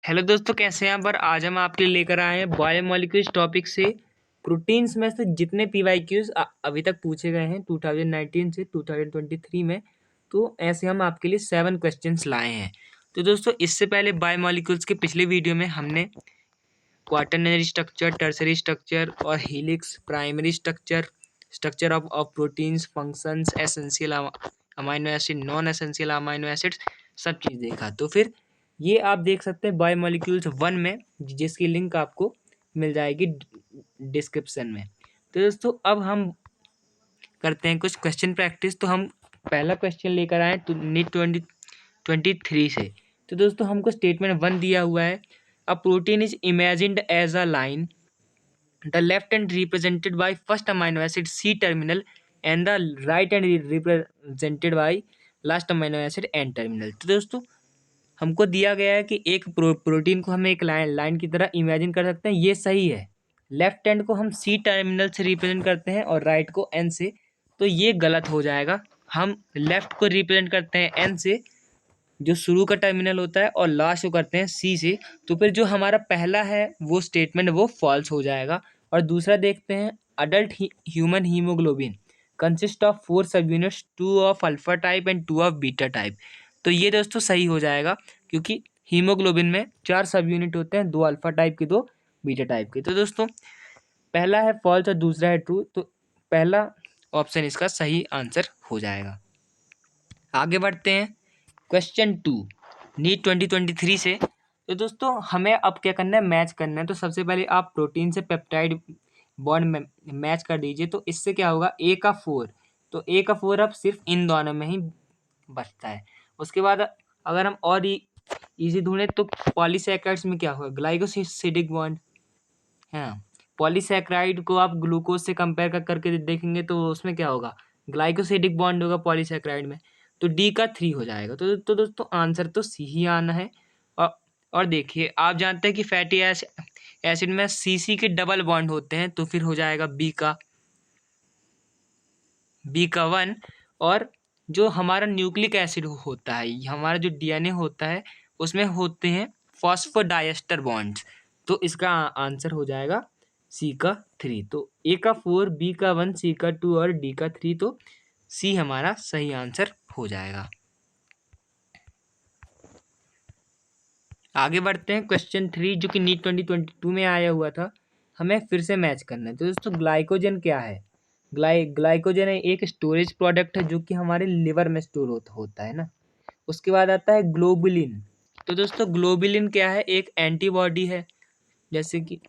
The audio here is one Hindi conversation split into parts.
हेलो दोस्तों, कैसे हैं आप? पर आज हम आपके लिए लेकर आए हैं बायोमोलिक्यूल्स टॉपिक से प्रोटीन्स में से जितने पीवाईक्यूज अभी तक पूछे गए हैं 2019 से 2023 में। तो ऐसे हम आपके लिए 7 क्वेश्चंस लाए हैं। तो दोस्तों, इससे पहले बायोमोलिक्यूल्स के पिछले वीडियो में हमने क्वाटरनरी स्ट्रक्चर, टर्सरी स्ट्रक्चर और helix, primary structure, structure of proteins, functions, essential amino acid, non essential amino acids, सब चीज़ देखा। तो फिर ये आप देख सकते हैं बायोमोलिक्यूल्स 1 में, जिसकी लिंक आपको मिल जाएगी डिस्क्रिप्शन में। तो दोस्तों, अब हम करते हैं कुछ क्वेश्चन प्रैक्टिस। तो हम पहला क्वेश्चन लेकर आए नीट 2023 से। तो दोस्तों, हमको स्टेटमेंट 1 दिया हुआ है, a protein is imagined as a line, the left end represented by first amino acid C terminal end the right end represented by last amino acid N terminal. तो दोस्तों, हमको दिया गया है कि एक प्रोटीन को हम एक लाइन की तरह इमेजिन कर सकते हैं, ये सही है। लेफ्ट हैंड को हम सी टर्मिनल से रिप्रेजेंट करते हैं और राइट को एन से, तो ये गलत हो जाएगा। हम लेफ्ट को रिप्रेजेंट करते हैं एन से, जो शुरू का टर्मिनल होता है, और लास्ट को करते हैं सी से। तो फिर जो हमारा पहला है वो स्टेटमेंट वो फॉल्स हो जाएगा। और दूसरा देखते हैं, adult human haemoglobin consist of 4 सब units, 2 of alpha type and 2 of beta type. तो ये दोस्तों सही हो जाएगा, क्योंकि हीमोग्लोबिन में 4 सब यूनिट होते हैं, 2 अल्फा टाइप के, 2 बीटा टाइप के। तो दोस्तों, पहला है फॉल्स और दूसरा है ट्रू, तो पहला ऑप्शन इसका सही आंसर हो जाएगा। आगे बढ़ते हैं क्वेश्चन 2 नीट 2023 से। तो दोस्तों, हमें अब क्या करना है, मैच करना है। तो सबसे पहले आप प्रोटीन से पेप्टाइड बॉन्ड में मैच कर दीजिए। तो इससे क्या होगा, ए का 4, तो ए का 4 अब सिर्फ इन दोनों में ही बचता है। उसके बाद अगर हम और इजी ढूंढे तो पॉलीसैकेराइड्स में क्या होगा, ग्लाइकोसिडिक बॉन्ड है ना। पॉलीसैकेराइड को आप ग्लूकोज से कंपेयर करके देखेंगे तो उसमें क्या होगा, ग्लाइकोसिडिक बॉन्ड होगा पॉलीसैकेराइड में। तो डी का 3 हो जाएगा। तो दोस्तों, आंसर तो सी ही आना है। और और देखिए, आप जानते हैं कि फैटी एसिड में सीसी के डबल बॉन्ड होते हैं, तो फिर हो जाएगा बी का 1। और जो हमारा न्यूक्लिक एसिड होता है, हमारा जो डीएनए होता है, उसमें होते हैं फॉस्फोडाइएस्टर बॉन्ड्स। तो इसका आंसर हो जाएगा सी का 3। तो ए का 4, बी का 1, सी का 2 और डी का 3। तो सी हमारा सही आंसर हो जाएगा। आगे बढ़ते हैं क्वेश्चन 3, जो कि नीट 2022 में आया हुआ था। हमें फिर से मैच करना है। तो दोस्तों, ग्लाइकोजन क्या है? ग्लाइकोजन एक स्टोरेज प्रोडक्ट है, जो कि हमारे लिवर में स्टोर होता है ना। उसके बाद आता है ग्लोबुलिन। तो दोस्तों, ग्लोबुलिन क्या है, एक एंटीबॉडी है, जैसे कि,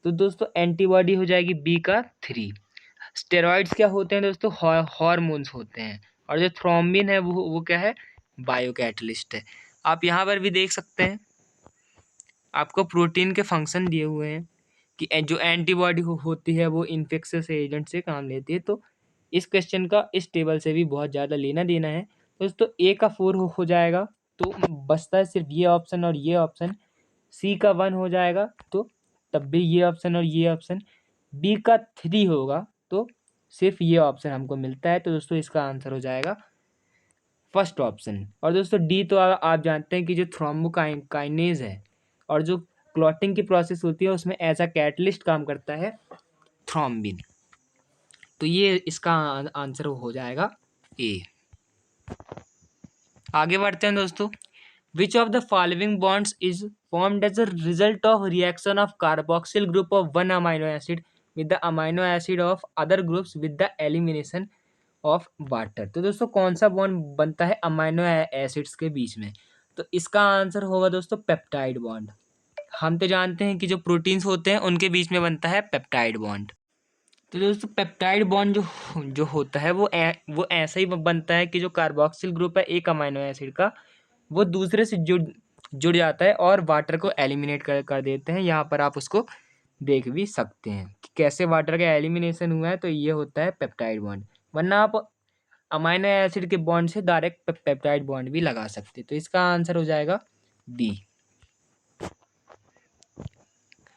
तो दोस्तों एंटीबॉडी हो जाएगी बी का 3। स्टेरॉइड्स क्या होते हैं दोस्तों, हार्मोन्स होते हैं। और जो थ्रोम्बिन है वो क्या है, बायोकैटलिस्ट है। आप यहाँ पर भी देख सकते हैं, आपको प्रोटीन के फंक्शन दिए हुए हैं कि जो एंटीबॉडी होती है वो इन्फेक्शियस एजेंट से काम लेती है। तो इस क्वेश्चन का इस टेबल से भी बहुत ज़्यादा लेना देना है। दोस्तों, ए का 4 हो जाएगा, तो बचता है सिर्फ ये ऑप्शन और ये ऑप्शन। सी का 1 हो जाएगा, तो तब भी ये ऑप्शन और ये ऑप्शन। बी का 3 होगा, तो सिर्फ ये ऑप्शन हमको मिलता है। तो दोस्तों, इसका आंसर हो जाएगा फर्स्ट ऑप्शन। और दोस्तों, डी तो आप जानते हैं कि जो थ्रोम्बोकाइनेज है और जो क्लॉटिंग की प्रोसेस होती है, उसमें एज अ कैटलिस्ट काम करता है थ्रोम्बिन। तो ये इसका आंसर हो जाएगा ए। आगे बढ़ते हैं दोस्तों, which of the following bonds is formed as a result of reaction of carboxyl group of one amino acid with the amino acid of other groups with the elimination of water. तो दोस्तों, कौन सा बॉन्ड बनता है अमाइनो एसिड्स के बीच में? तो इसका आंसर होगा दोस्तों पेप्टाइड बॉन्ड। हम तो जानते हैं कि जो प्रोटीन्स होते हैं उनके बीच में बनता है पेप्टाइड बॉन्ड। तो दोस्तों, पेप्टाइड बॉन्ड जो जो होता है वो ऐसा ही बनता है कि जो कार्बोक्सिल ग्रुप है एक अमाइनो एसिड का, वो दूसरे से जुड़ जाता है और वाटर को एलिमिनेट कर देते हैं। यहाँ पर आप उसको देख भी सकते हैं कि कैसे वाटर का एलिमिनेशन हुआ है। तो ये होता है पेप्टाइड बॉन्ड। वरना आप अमाइनो एसिड के बॉन्ड से डायरेक्ट पेप्टाइड बॉन्ड भी लगा सकते हैं। तो इसका आंसर हो जाएगा डी।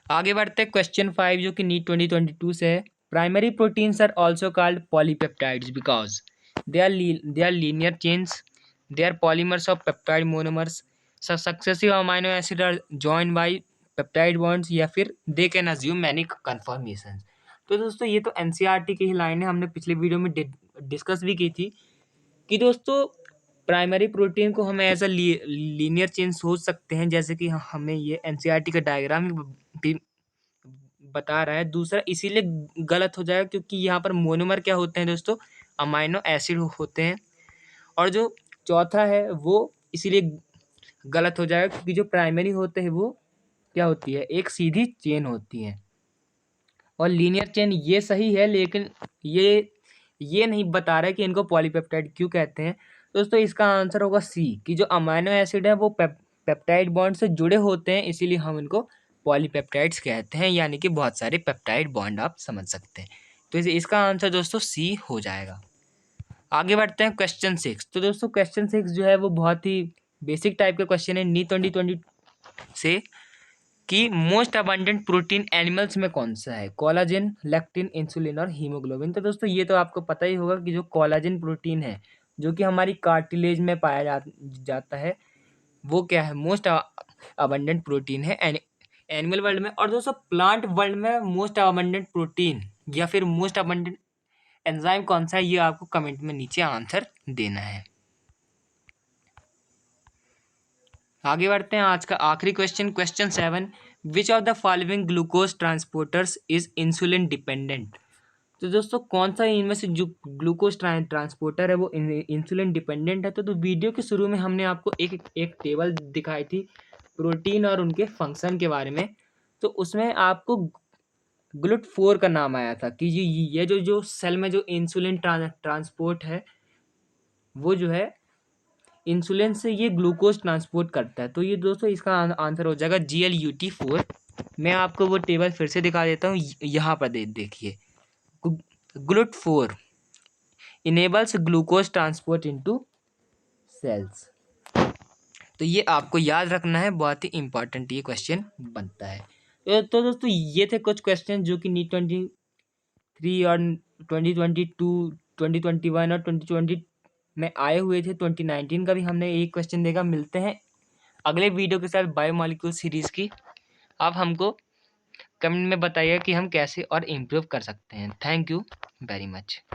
आगे बढ़ते हैं क्वेश्चन 5, जो कि नीट 2022 से है। Primary proteins are also called polypeptides because they are linear chains, they are polymers of peptide monomers, successive amino acid are joined by peptide bonds या फिर they can assume many conformation. तो दोस्तों ये तो एनसीईआरटी की ही लाइन है, हमने पिछले वीडियो में डिस्कस भी की थी कि दोस्तों प्राइमरी प्रोटीन को हम एज अ लीनियर चेन सोच सकते हैं, जैसे कि हमें ये एनसीईआरटी का डायग्राम भी बता रहा है। दूसरा इसीलिए गलत हो जाएगा क्योंकि यहाँ पर मोनोमर क्या होते हैं दोस्तों, अमाइनो एसिड होते हैं। और जो चौथा है वो इसीलिए गलत हो जाएगा क्योंकि जो प्राइमरी होते हैं वो क्या होती है, एक सीधी चेन होती है। और लीनियर चेन ये सही है, लेकिन ये नहीं बता रहा है कि इनको पॉलीपेप्टाइड क्यों कहते हैं। दोस्तों इसका आंसर होगा सी, कि जो अमाइनो एसिड है वो पेप्टाइड बॉन्ड से जुड़े होते हैं, इसीलिए हम इनको पॉलीपेप्टाइड्स कहते हैं, यानी कि बहुत सारे पेप्टाइड बॉन्ड आप समझ सकते हैं। तो इसका आंसर दोस्तों सी हो जाएगा। आगे बढ़ते हैं क्वेश्चन 6। तो दोस्तों क्वेश्चन 6 जो है वो बहुत ही बेसिक टाइप का क्वेश्चन है नी 2020 से, कि मोस्ट अबंडेंट प्रोटीन एनिमल्स में कौन सा है, कोलाजिन, लेक्टिन, इंसुलिन और हीमोग्लोबिन। तो दोस्तों ये तो आपको पता ही होगा कि जो कोलाजिन प्रोटीन है जो कि हमारी कार्टिलेज में पाया जाता है, वो क्या है, मोस्ट अबंडेंट प्रोटीन है एनिमल वर्ल्ड में। और दोस्तों प्लांट वर्ल्ड में मोस्ट अबंडेंट प्रोटीन या फिर मोस्ट अबंडेंट एंजाइम कौन सा है, ये आपको कमेंट में नीचे आंसर देना है। आगे बढ़ते हैं, आज का आखिरी question, question 7, which of the following glucose transporters is insulin dependent. तो दोस्तों कौन सा इनमें से जो ग्लूकोज ट्रांसपोर्टर है वो इंसुलिन डिपेंडेंट है। तो वीडियो के शुरू में हमने आपको एक टेबल दिखाई थी प्रोटीन और उनके फंक्शन के बारे में। तो उसमें आपको GLUT4 का नाम आया था कि ये जो सेल में जो इंसुलिन ट्रांसपोर्ट है वो जो है इंसुलिन से ये ग्लूकोज ट्रांसपोर्ट करता है। तो ये दोस्तों इसका आंसर हो जाएगा GLUT4। मैं आपको वो टेबल फिर से दिखा देता हूँ, यहाँ पर देखिए, GLUT4 enables glucose transport into cells. तो ये आपको याद रखना है, बहुत ही इंपॉर्टेंट ये क्वेश्चन बनता है। तो दोस्तों ये थे कुछ क्वेश्चन जो कि नीट 23 और 2022, 2021 और 2020 में आए हुए थे। 2019 का भी हमने एक क्वेश्चन देखा। मिलते हैं अगले वीडियो के साथ बायोमॉलिक्यूल सीरीज की। आप हमको कमेंट में बताइए कि हम कैसे और इम्प्रूव कर सकते हैं। Thank you very much.